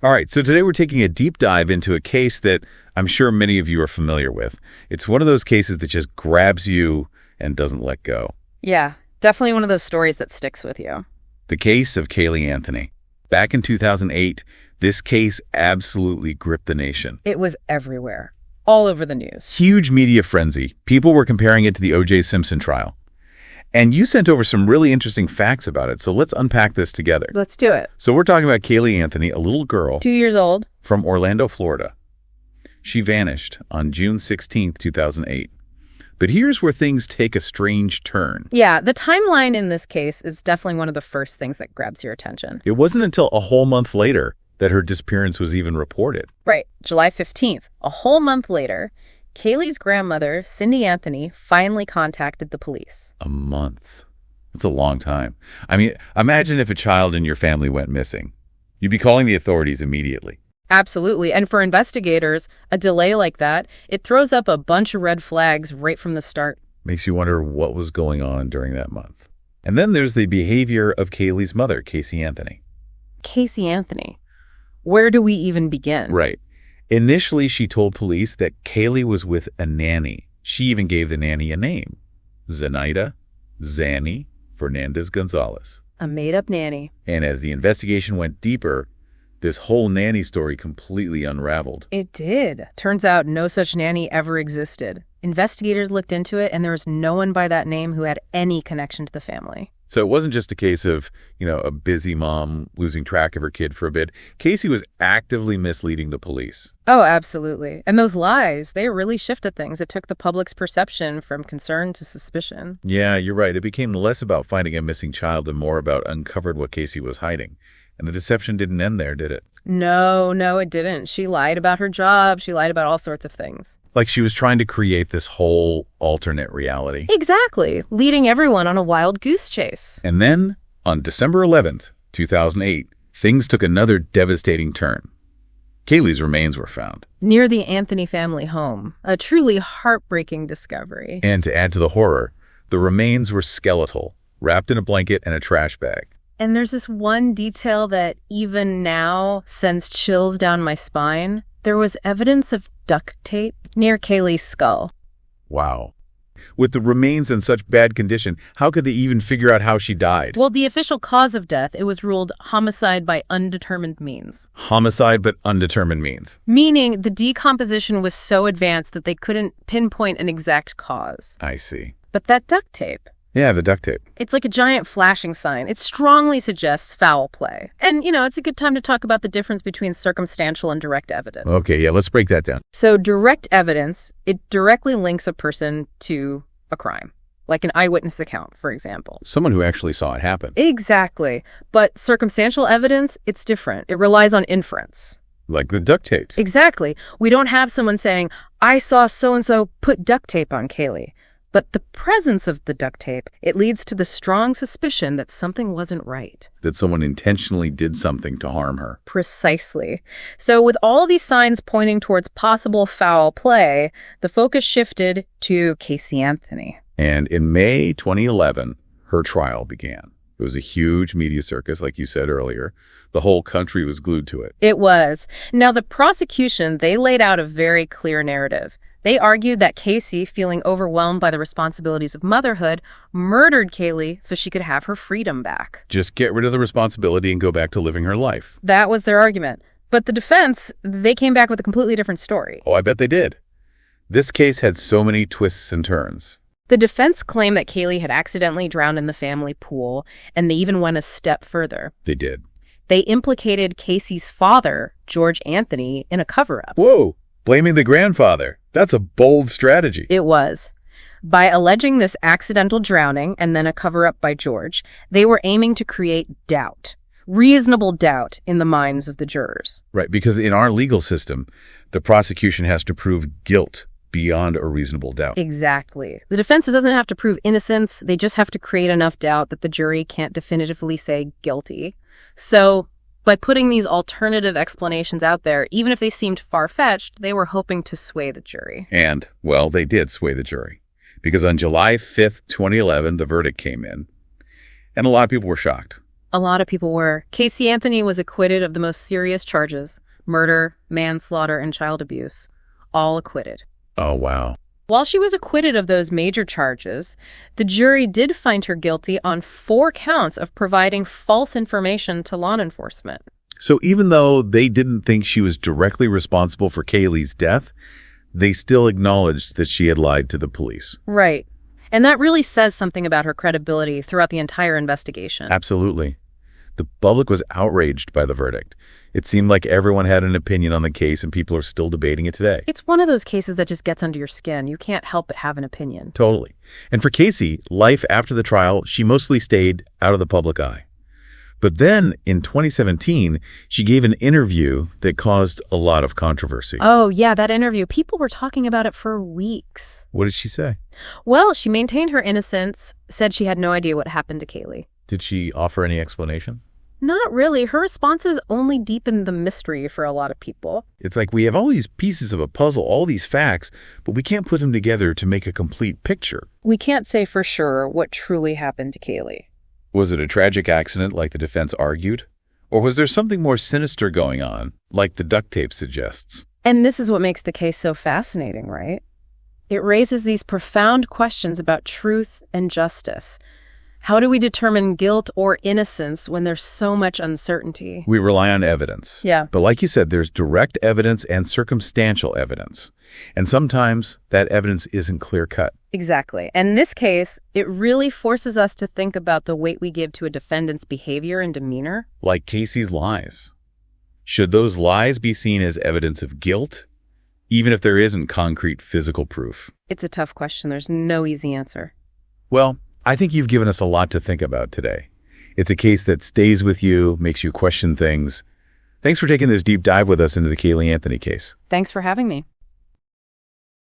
All right, so today we're taking a deep dive into a case that I'm sure many of you are familiar with. It's one of those cases that just grabs you and doesn't let go. Yeah, definitely one of those stories that sticks with you. The case of Caylee Anthony. Back in 2008, this case absolutely gripped the nation. It was everywhere, all over the news. Huge media frenzy. People were comparing it to the O.J. Simpson trial. And you sent over some really interesting facts about it, so let's unpack this together. Let's do it. So we're talking about Caylee Anthony, a little girl 2 years old. from Orlando, Florida. She vanished on June 16th, 2008. But here's where things take a strange turn. Yeah, the timeline in this case is definitely one of the first things that grabs your attention. It wasn't until a whole month later that her disappearance was even reported. Right, July 15th, a whole month later, Caylee's grandmother, Cindy Anthony, finally contacted the police. A month. That's a long time. I mean, imagine if a child in your family went missing. You'd be calling the authorities immediately. Absolutely. And for investigators, a delay like that, it throws up a bunch of red flags right from the start. Makes you wonder what was going on during that month. And then there's the behavior of Caylee's mother, Caylee Anthony. Caylee Anthony. Where do we even begin? Right. Initially, she told police that Caylee was with a nanny. She even gave the nanny a name. Zenaida Zanny Fernandez Gonzalez. A made-up nanny. And as the investigation went deeper, this whole nanny story completely unraveled. It did. Turns out no such nanny ever existed. Investigators looked into it, and there was no one by that name who had any connection to the family. So it wasn't just a case of, a busy mom losing track of her kid for a bit. Caylee was actively misleading the police. Oh, absolutely. And those lies, they really shifted things. It took the public's perception from concern to suspicion. Yeah, you're right. It became less about finding a missing child and more about uncovered what Caylee was hiding. And the deception didn't end there, did it? No, it didn't. She lied about her job. She lied about all sorts of things. Like she was trying to create this whole alternate reality. Exactly, leading everyone on a wild goose chase. And then, on December 11th, 2008, things took another devastating turn. Caylee's remains were found. Near the Anthony family home, a truly heartbreaking discovery. And to add to the horror, the remains were skeletal, wrapped in a blanket and a trash bag. And there's this one detail that even now sends chills down my spine. There was evidence of duct tape near Caylee's skull. Wow. With the remains in such bad condition, how could they even figure out how she died? Well, the official cause of death, it was ruled homicide by undetermined means. Homicide but undetermined means. Meaning the decomposition was so advanced that they couldn't pinpoint an exact cause. I see. But that duct tape. Yeah, the duct tape. It's like a giant flashing sign. It strongly suggests foul play. And, it's a good time to talk about the difference between circumstantial and direct evidence. Okay, yeah, let's break that down. So direct evidence, it directly links a person to a crime, like an eyewitness account, for example. Someone who actually saw it happen. Exactly. But circumstantial evidence, it's different. It relies on inference. Like the duct tape. Exactly. We don't have someone saying, I saw so-and-so put duct tape on Caylee. But the presence of the duct tape, it leads to the strong suspicion that something wasn't right. That someone intentionally did something to harm her. Precisely. So with all these signs pointing towards possible foul play, the focus shifted to Caylee Anthony. And in May 2011, her trial began. It was a huge media circus, like you said earlier. The whole country was glued to it. It was. Now, the prosecution, they laid out a very clear narrative. They argued that Caylee, feeling overwhelmed by the responsibilities of motherhood, murdered Caylee so she could have her freedom back. Just get rid of the responsibility and go back to living her life. That was their argument. But the defense, they came back with a completely different story. Oh, I bet they did. This case had so many twists and turns. The defense claimed that Caylee had accidentally drowned in the family pool, and they even went a step further. They did. They implicated Caylee's father, George Anthony, in a cover-up. Whoa! Blaming the grandfather. That's a bold strategy. It was. By alleging this accidental drowning and then a cover-up by George, they were aiming to create doubt, reasonable doubt in the minds of the jurors. Right, because in our legal system, the prosecution has to prove guilt beyond a reasonable doubt. Exactly. The defense doesn't have to prove innocence. They just have to create enough doubt that the jury can't definitively say guilty. So by putting these alternative explanations out there, even if they seemed far-fetched, they were hoping to sway the jury. And, well, they did sway the jury. Because on July 5th, 2011, the verdict came in. And a lot of people were shocked. A lot of people were. Caylee Anthony was acquitted of the most serious charges: murder, manslaughter, and child abuse. All acquitted. Oh, wow. While she was acquitted of those major charges, the jury did find her guilty on 4 counts of providing false information to law enforcement. So even though they didn't think she was directly responsible for Caylee's death, they still acknowledged that she had lied to the police. Right. And that really says something about her credibility throughout the entire investigation. Absolutely. The public was outraged by the verdict. It seemed like everyone had an opinion on the case, and people are still debating it today. It's one of those cases that just gets under your skin. You can't help but have an opinion. Totally. And for Caylee, life after the trial, she mostly stayed out of the public eye. But then, in 2017, she gave an interview that caused a lot of controversy. Oh, yeah, that interview. People were talking about it for weeks. What did she say? Well, she maintained her innocence, said she had no idea what happened to Caylee. Did she offer any explanation? Not really. Her responses only deepened the mystery for a lot of people. It's like we have all these pieces of a puzzle, all these facts, but we can't put them together to make a complete picture. We can't say for sure what truly happened to Caylee. Was it a tragic accident like the defense argued? Or was there something more sinister going on, like the duct tape suggests? And this is what makes the case so fascinating, right? It raises these profound questions about truth and justice. How do we determine guilt or innocence when there's so much uncertainty? We rely on evidence. Yeah. But like you said, there's direct evidence and circumstantial evidence. And sometimes that evidence isn't clear-cut. Exactly. And in this case, it really forces us to think about the weight we give to a defendant's behavior and demeanor. Like Casey's lies. Should those lies be seen as evidence of guilt, even if there isn't concrete physical proof? It's a tough question. There's no easy answer. Well, I think you've given us a lot to think about today. It's a case that stays with you, makes you question things. Thanks for taking this deep dive with us into the Caylee Anthony case. Thanks for having me.